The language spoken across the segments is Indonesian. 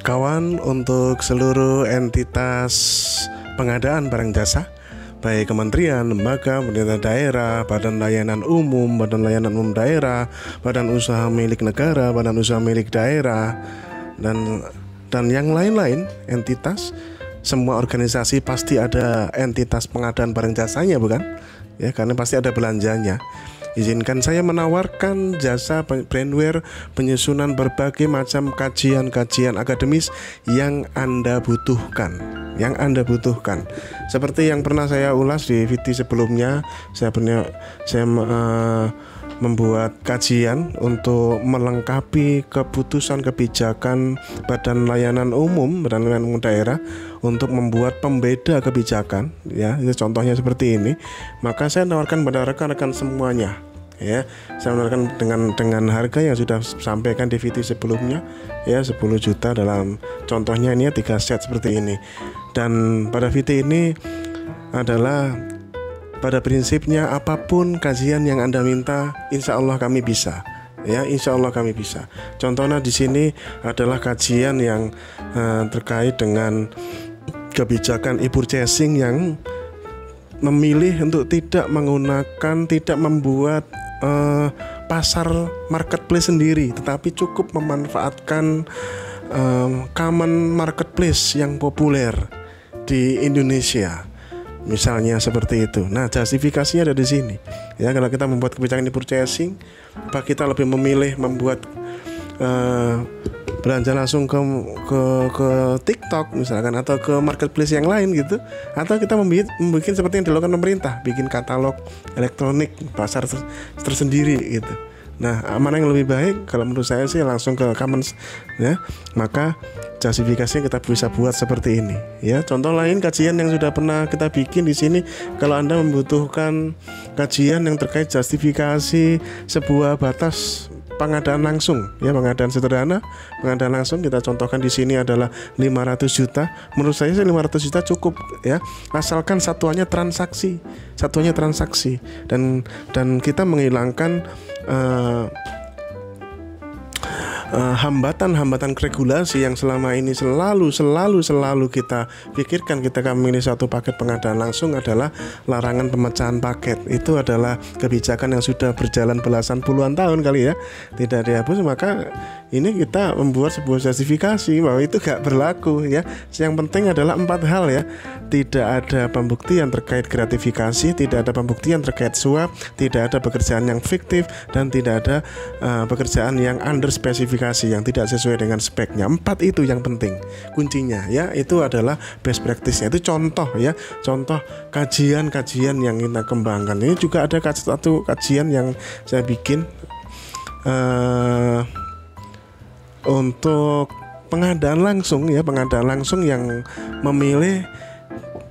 Kawan, untuk seluruh entitas pengadaan barang jasa, baik kementerian, lembaga, pemerintah daerah, badan layanan umum daerah, badan usaha milik negara, badan usaha milik daerah, dan yang lain-lain entitas, semua organisasi pasti ada entitas pengadaan barang jasanya, bukan? Ya, karena pasti ada belanjanya. Izinkan saya menawarkan jasa brandware penyusunan berbagai macam kajian-kajian akademis yang Anda butuhkan. Seperti yang pernah saya ulas di VT sebelumnya, saya membuat kajian untuk melengkapi keputusan kebijakan Badan Layanan Umum Daerah untuk membuat pembeda kebijakan, ya, itu contohnya seperti ini. Maka saya menawarkan pada rekan-rekan semuanya, ya, saya menawarkan dengan harga yang sudah sampaikan di VT sebelumnya, ya, 10 juta dalam contohnya ini 3 set seperti ini. Dan pada VT ini adalah pada prinsipnya apapun kajian yang Anda minta, insya Allah kami bisa. Ya, insya Allah kami bisa. Contohnya di sini adalah kajian yang terkait dengan kebijakan e-purchasing yang memilih untuk tidak membuat pasar marketplace sendiri, tetapi cukup memanfaatkan common marketplace yang populer di Indonesia. Misalnya seperti itu. Nah, justifikasinya ada di sini. Ya, kalau kita membuat kebijakan e-purchasing, apa kita lebih memilih membuat belanja langsung ke TikTok misalkan, atau ke marketplace yang lain gitu, atau kita membuat seperti yang dilakukan pemerintah, bikin katalog elektronik pasar tersendiri gitu. Nah, mana yang lebih baik? Kalau menurut saya sih langsung ke Commons, ya. Maka justifikasinya kita bisa buat seperti ini, ya. Contoh lain kajian yang sudah pernah kita bikin di sini. Kalau Anda membutuhkan kajian yang terkait justifikasi sebuah batas pengadaan langsung, ya, pengadaan sederhana, pengadaan langsung, kita contohkan di sini adalah 500 juta. Menurut saya sih 500 juta cukup, ya, asalkan satuannya transaksi dan kita menghilangkan hambatan regulasi yang selama ini selalu kita pikirkan ketika memilih suatu paket pengadaan langsung adalah larangan pemecahan paket. Itu adalah kebijakan yang sudah berjalan belasan puluhan tahun kali, ya, tidak dihapus. Maka ini kita membuat sebuah justifikasi bahwa itu gak berlaku, ya. Yang penting adalah 4 hal, ya. Tidak ada pembuktian terkait gratifikasi, tidak ada pembuktian terkait suap, tidak ada pekerjaan yang fiktif, dan tidak ada pekerjaan yang under spesifikasi, yang tidak sesuai dengan speknya. 4 itu yang penting, kuncinya, ya. Itu adalah best practice-nya. Itu contoh, ya, contoh kajian-kajian yang kita kembangkan. Ini juga ada satu kajian yang saya bikin untuk pengadaan langsung, ya, pengadaan langsung yang memilih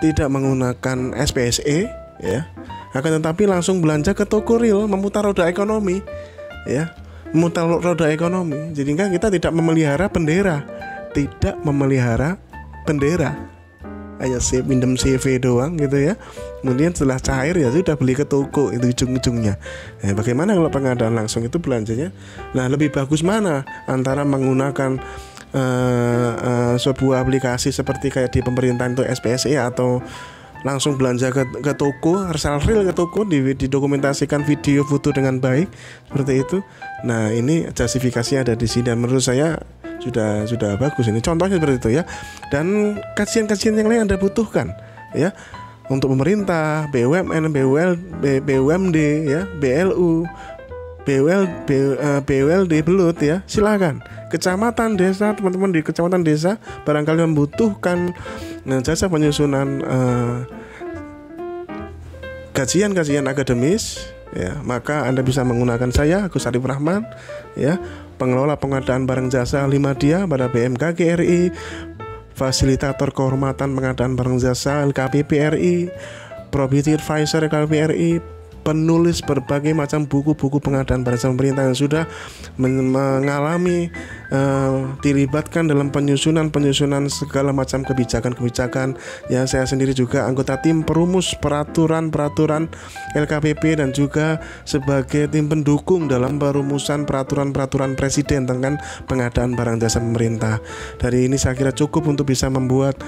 tidak menggunakan SPSE, ya, akan tetapi langsung belanja ke toko real, memutar roda ekonomi, ya, memutar roda ekonomi. Jadi kan kita tidak memelihara bendera, hanya pinjam CV doang gitu, ya. Kemudian setelah cair, ya sudah beli ke toko, itu ujung-ujungnya. Nah, bagaimana kalau pengadaan langsung itu belanjanya? Nah, lebih bagus mana antara menggunakan sebuah aplikasi seperti kayak di pemerintahan itu SPSE, atau langsung belanja ke toko, real ke toko, didokumentasikan video foto dengan baik seperti itu. Nah, ini justifikasinya ada di sini dan menurut saya sudah bagus. Ini contohnya seperti itu, ya. Dan kajian-kajian yang lain Anda butuhkan, ya, untuk pemerintah, BUMN, BUMD, ya, BLU, BULD, Belut, ya, silakan. Kecamatan, desa, teman-teman di kecamatan, desa barangkali membutuhkan jasa penyusunan kajian-kajian akademis, ya, maka Anda bisa menggunakan saya, Agus Arif Rahman, ya, pengelola pengadaan barang jasa 5dia pada BMKG RI, fasilitator kehormatan pengadaan barang jasa LKPP RI, Property Advisor LKPP RI, penulis berbagai macam buku-buku pengadaan barang jasa pemerintah yang sudah mengalami dilibatkan dalam penyusunan segala macam kebijakan. Ya, saya sendiri juga anggota tim perumus peraturan LKPP dan juga sebagai tim pendukung dalam perumusan peraturan presiden tentang pengadaan barang jasa pemerintah. Dari ini saya kira cukup untuk bisa membuat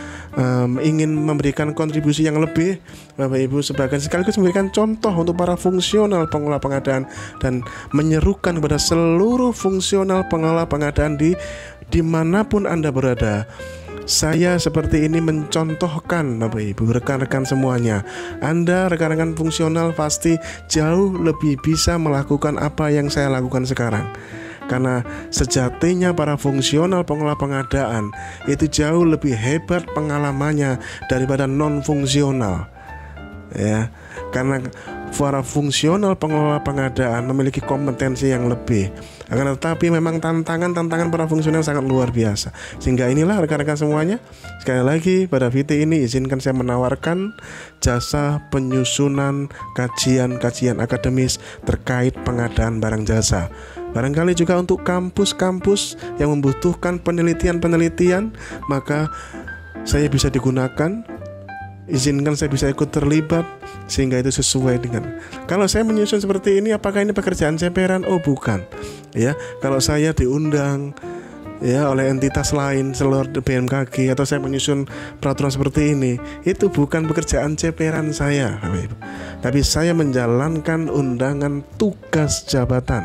ingin memberikan kontribusi yang lebih, Bapak Ibu, sekaligus memberikan contoh untuk para fungsional pengelola pengadaan dan menyerukan kepada seluruh fungsional pengelola pengadaan dimanapun Anda berada. Saya seperti ini mencontohkan, Bapak Ibu, rekan-rekan semuanya. Anda rekan-rekan fungsional pasti jauh lebih bisa melakukan apa yang saya lakukan sekarang. Karena sejatinya para fungsional pengelola pengadaan itu jauh lebih hebat pengalamannya daripada non-fungsional. Ya, karena para fungsional pengelola pengadaan memiliki kompetensi yang lebih. Akan tetapi memang tantangan para fungsional sangat luar biasa. Sehingga inilah rekan-rekan semuanya, sekali lagi pada VT ini izinkan saya menawarkan jasa penyusunan kajian akademis terkait pengadaan barang jasa. Barangkali juga untuk kampus-kampus yang membutuhkan penelitian, maka saya bisa digunakan. Izinkan saya bisa ikut terlibat sehingga itu sesuai dengan. Kalau saya menyusun seperti ini, apakah ini pekerjaan ceperan? Oh, bukan. Ya, kalau saya diundang ya oleh entitas lain seluruh BMKG atau saya menyusun peraturan seperti ini, itu bukan pekerjaan ceperan saya, tapi saya menjalankan undangan tugas jabatan.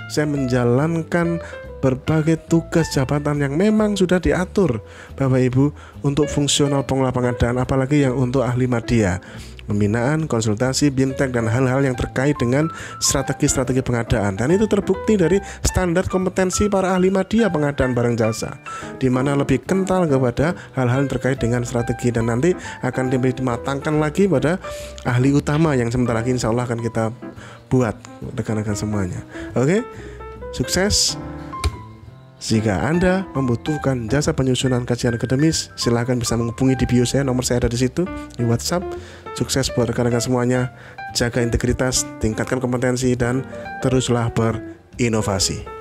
Saya menjalankan berbagai tugas jabatan yang memang sudah diatur, Bapak Ibu, untuk fungsional pengelola pengadaan, apalagi yang untuk ahli media, pembinaan, konsultasi, BIMTEK, dan hal-hal yang terkait dengan strategi pengadaan. Dan itu terbukti dari standar kompetensi para ahli media pengadaan barang jasa, di mana lebih kental kepada hal-hal yang terkait dengan strategi, dan nanti akan dimatangkan lagi pada ahli utama yang sebentar lagi insya Allah akan kita buat, rekan-rekan semuanya. Oke, sukses. Jika Anda membutuhkan jasa penyusunan kajian akademis, silakan bisa menghubungi di bio saya, nomor saya ada di situ di WhatsApp. Sukses buat rekan-rekan semuanya. Jaga integritas, tingkatkan kompetensi, dan teruslah berinovasi.